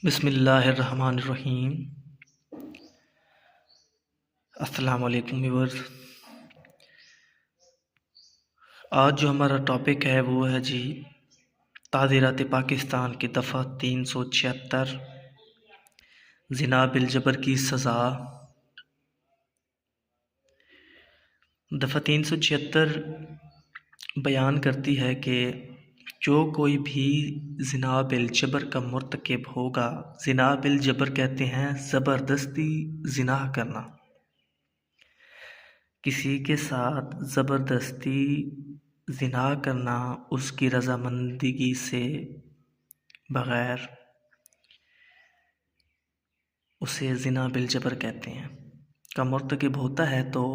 بسم اللہ الرحمن الرحیم۔ السلام علیکم ویورز۔ آج جو ہمارا ٹاپک ہے وہ ہے تعزیرات پاکستان کی دفعہ 376 زنا بالجبر کی سزا۔ دفعہ 376 بیان کرتی ہے کہ جو کوئی بھی زنا بالجبر کا مرتکب ہوگا، زنا بالجبر کہتے ہیں زبردستی زنا کرنا، کسی کے ساتھ زبردستی زنا کرنا اس کی رضامندگی سے بغیر، اسے زنا بالجبر کہتے ہیں کا مرتکب ہوتا ہے تو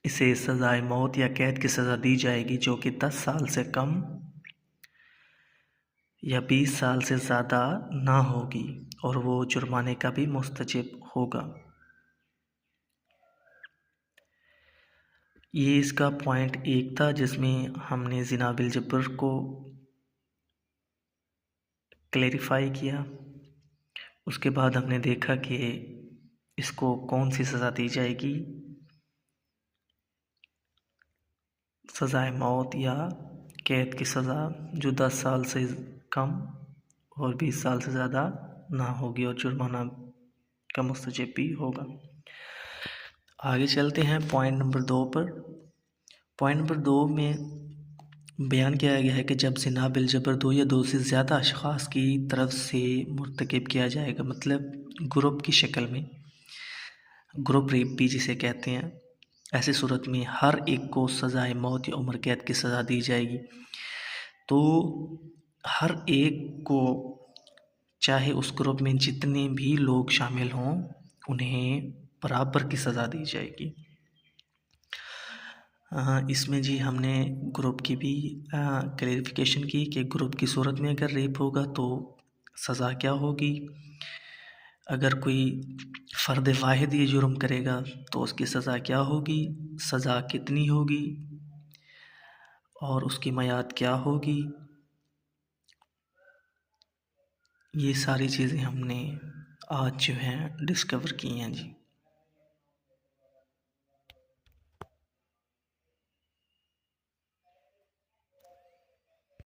اسے سزائے موت یا قید کی سزا دی جائے گی، جو کہ 10 سال سے کم یا 20 سال سے زیادہ نہ ہوگی، اور وہ جرمانے کا بھی مستحق ہوگا۔ یہ اس کا پوائنٹ 1 تھا جس میں ہم نے زنا بالجبر کو کلیریفائی کیا۔ اس کے بعد ہم نے دیکھا کہ اس کو کون سی سزا دی جائے گی، سزائے موت یا قید کی سزا، جو 10 سال سے کم اور 20 سال سے زیادہ نہ ہوگی، اور جرمانہ کا مستحق بھی ہوگا۔ آگے چلتے ہیں پوائنٹ نمبر 2 پر۔ پوائنٹ نمبر 2 میں بیان کیا گیا ہے کہ جب زنا بالجبر 2 یا 2 سے زیادہ اشخاص کی طرف سے مرتکب کیا جائے گا، مطلب گروپ کی شکل میں، گروپ ریپ بھی جسے کہتے ہیں، ایسی صورت میں ہر ایک کو سزائے موت یا عمر قید کی سزا دی جائے گی۔ تو ہر ایک کو، چاہے اس گروپ میں جتنے بھی لوگ شامل ہوں، انہیں برابر کی سزا دی جائے گی۔ اس میں ہم نے گروپ کی بھی کلیریفیکیشن کی کہ گروپ کی صورت میں اگر ریپ ہوگا تو سزا کیا ہوگی، اگر کوئی فرد واحد یہ جرم کرے گا تو اس کی سزا کیا ہوگی، سزا کتنی ہوگی، اور اس کی میعاد کیا ہوگی۔ یہ ساری چیزیں ہم نے آج ڈسکور کی ہیں